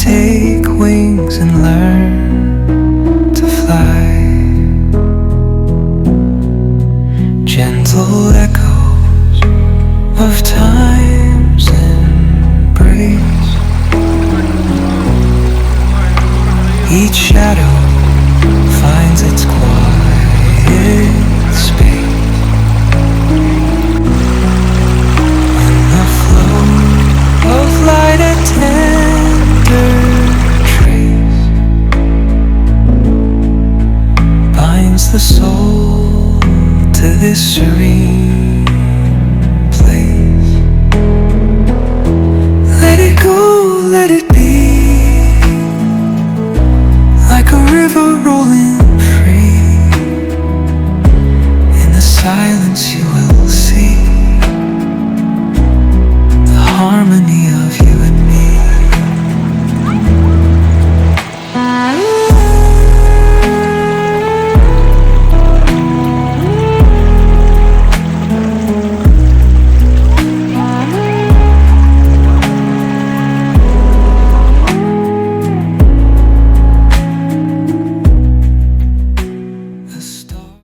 take wings and learn to fly. Gentle echoes of time's embrace. Each shadow finds its quiet space. When the flow of light a tender trace binds the soul to this serene place. Let it go, let it be, like a river rolling free in the silence.